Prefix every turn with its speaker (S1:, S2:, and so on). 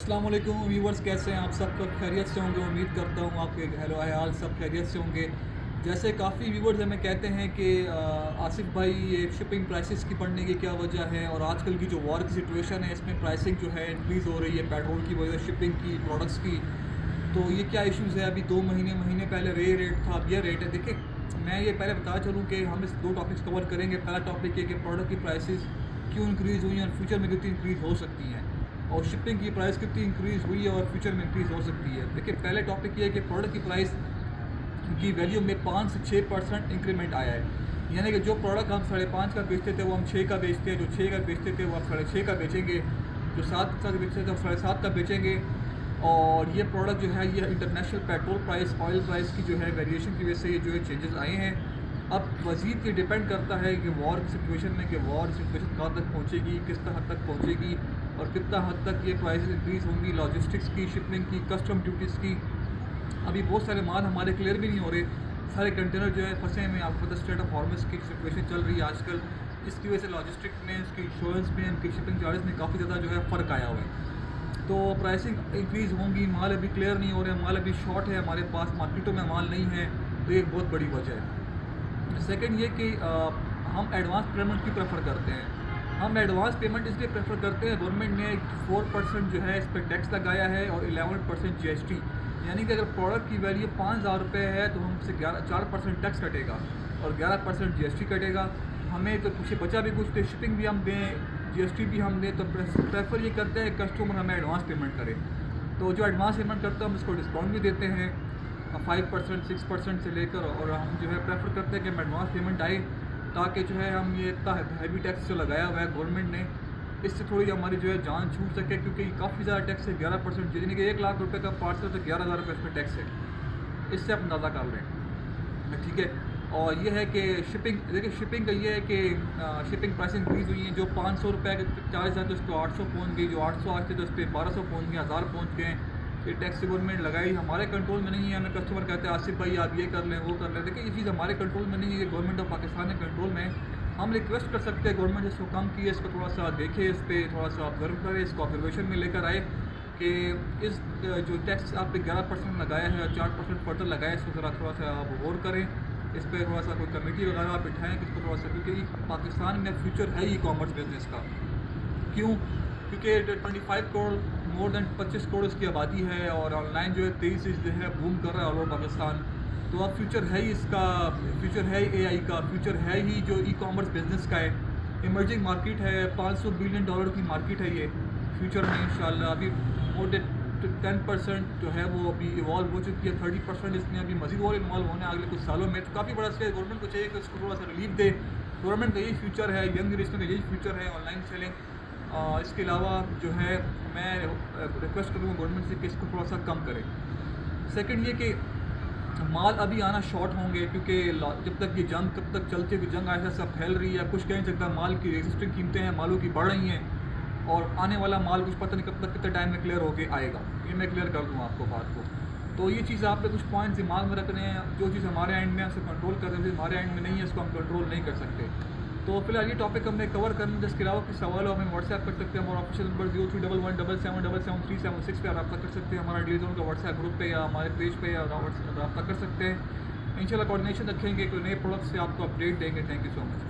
S1: अस्सलाम वालेकुम व्यूवर्स, कैसे हैं आप? सब खैरियत से होंगे। उम्मीद करता हूँ आपके हेलो हाल सब खैरियत से होंगे। जैसे काफ़ी व्यूवर्स हमें कहते हैं कि आसिफ भाई, ये शिपिंग प्राइसेस की बढ़ने की क्या वजह है, और आजकल की जो वॉर की सिचुएशन है इसमें प्राइसिंग जो है इंक्रीज़ हो रही है पेट्रोल की वजह, शिपिंग की, प्रोडक्ट्स की। तो ये क्या इश्यूज़ है? अभी 2 महीने पहले रेट था, अब ये रेट है। देखिए, मैं ये पहले बता चलूँ कि हम इस दो टॉपिक्स कवर करेंगे। पहला टॉपिक है कि प्रोडक्ट की प्राइसेस क्यों इंक्रीज़ हुई हैं और फ्यूचर में कितनी इंक्रीज़ हो सकती हैं, और शिपिंग की प्राइस कितनी इंक्रीज़ हुई है और फ्यूचर में इंक्रीज़ हो सकती है। देखिए, पहले टॉपिक ये है कि प्रोडक्ट की प्राइस की वैल्यू में 5 से 6% इंक्रीमेंट आया है। यानी कि जो प्रोडक्ट हम 5.5 का बेचते थे वो हम 6 का बेचते हैं, जो 6 का बेचते थे वो हम 6.5 का बेचेंगे, जो 7 का बेचते थे वो 7.5 का बेचेंगे। और ये प्रोडक्ट जो है ये international petrol price, oil price की जो है वेरिएशन की वजह से ये जो है चेंजेस आए हैं। अब मज़ीद ये डिपेंड करता है कि वॉर की सिचुएशन में, कि वॉर सिचुएशन कहाँ तक पहुँचेगी, किस हद तक पहुँचेगी, और कितना हद तक ये प्राइसेस इंक्रीज़ होंगी, लॉजिस्टिक्स की, शिपिंग की, कस्टम ड्यूटीज़ की। अभी बहुत सारे माल हमारे क्लियर भी नहीं हो रहे, सारे कंटेनर जो है फंसे हुए हैं। आपको पता स्टेट ऑफ हॉर्मस की सिचुएशन चल रही है आजकल, इसकी वजह से लॉजिस्टिक में, उसकी इंश्योरेंस में, उनकी शिपिंग चार्जेस में काफ़ी ज़्यादा जो है फ़र्क आया हुआ है। तो प्राइसिंग इंक्रीज़ होंगी, माल अभी क्लियर नहीं हो रहे, माल अभी शॉर्ट है हमारे पास, मार्केटों में माल नहीं है। तो ये एक बहुत बड़ी वजह है। सेकंड ये कि हम एडवांस पेमेंट की प्रेफर करते हैं। हम एडवांस पेमेंट इसलिए प्रेफर करते हैं, गवर्नमेंट ने 4% जो है इस पर टैक्स लगाया है और 11% जीएसटी। यानी कि अगर प्रोडक्ट की वैल्यू 5,000 रुपये है तो हमसे 4% टैक्स कटेगा और 11% जीएसटी कटेगा। हमें तो कुछ बचा भी कुछ, तो शिपिंग भी हम दें, जीएसटी भी हम दें, तो प्रेफर ये करते हैं कस्टमर हमें एडवांस पेमेंट करे। तो जो एडवांस पेमेंट करते हैं हम इसको डिस्काउंट भी देते हैं 5%, 6% से लेकर, और हम जो है प्रेफर करते हैं कि हम एडवांस पेमेंट आए, ताकि जो है हम ये इतना हैवी टैक्स जो लगाया हुआ है गवर्नमेंट ने, इससे थोड़ी हमारी जो है जान छूट सके। क्योंकि काफ़ी ज़्यादा टैक्स है, 11%, यानी कि 1 लाख रुपये का पार्सल तो 11,000 रुपये इसमें टैक्स है। इससे आप अंदाज़ा कर लें, ठीक है। और ये है कि शिपिंग, देखिए शिपिंग का ये है कि शिपिंग प्राइस इंक्रीज़ हुई है। जो 500 रुपये के चार्ज था तो उस पर 800 पहुँच गई, जो 800 आज थे तो उस पर 1200 पहुँच गए, 1000 पहुँच गए। ये टैक्स गवर्नमेंट लगाई, हमारे कंट्रोल में नहीं है। हमें कस्टमर कहते हैं आसिफ भाई आप ये कर लें, वो कर लें। देखिए, ये चीज़ हमारे कंट्रोल में नहीं है, ये गवर्नमेंट ऑफ पाकिस्तान के कंट्रोल में है। हम रिक्वेस्ट कर सकते हैं गवर्नमेंट से इसको कम किए, इसको थोड़ा सा देखे, इस पर थोड़ा सा ऑब्जर्व करे, इसको ऑब्जर्वेशन में लेकर आए कि इस जो टैक्स आप पे 11% लगाया है और 4% फर्दर लगाया है, इसको ज़रा थोड़ा सा आप गौर करें। इस पर थोड़ा सा कोई कमेटी वगैरह आप बिठाएँ कि इसको थोड़ा सा, क्योंकि पाकिस्तान में फ्यूचर है ई कॉमर्स बिजनेस का। क्यों? क्योंकि 25 करोड़, मोर देन 25 करोड़ इसकी आबादी है, और ऑनलाइन जो है 23 जो है बूम कर रहा है ऑल ओवर पाकिस्तान। तो अब फ्यूचर है ही इसका, फ्यूचर है एआई का, फ्यूचर है ही जो ई कॉमर्स बिजनेस का है। इमर्जिंग मार्केट है, $500 बिलियन की मार्केट है ये फ्यूचर में इंशाल्लाह। अभी मोर देन 10% जो है वो अभी इवॉल्व हो चुकी है, 30% इसमें अभी मज़ीद और इन्वॉल्व होने अगले कुछ सालों में। तो काफ़ी बड़ा स्पेस गवर्नमेंट को चाहिए कि उसको थोड़ा सा रिलीफ दे। गवर्नमेंट का यही फ्यूचर है, यंग जनरेशन का यही फ्यूचर है, ऑनलाइन सेलिंग। इसके अलावा जो है मैं रिक्वेस्ट करूँगा गवर्नमेंट से कि इसको थोड़ा सा कम करें। सेकंड ये कि माल अभी आना शॉर्ट होंगे, क्योंकि जब तक ये जंग, कब तक चलती है, जंग ऐसा सब फैल रही है, कुछ कह नहीं सकता। माल की एग्जिस्टिंग कीमतें हैं मालों की बढ़ रही हैं, और आने वाला माल कुछ पता नहीं कब तक, कितने टाइम में क्लियर होके आएगा। ये मैं क्लियर कर दूँ आपको बात को। तो ये चीज़ आपने कुछ पॉइंट्स दिमाग में रखने हैं। जो चीज़ हमारे एंड में है उसको कंट्रोल कर सकते हैं, हमारे एंड में नहीं है उसको हम कंट्रोल नहीं कर सकते। तो फिलहाल ये टॉपिक हमने कवर करना। जिसके अलावा कुछ सवाल हो हमें व्हाट्सएप कर सकते हैं। हमारा ऑफिशियल नंबर 031177777376 पे आप रब्ता कर सकते हैं। हमारा डील जोन का व्हाट्सएप ग्रुप पे या हमारे पेज पे या रब्ता कर सकते हैं। इंशाल्लाह कोऑर्डिनेशन रखेंगे, कोई नए प्रोडक्ट्स से आपको अपडेट देंगे। Thank you so much.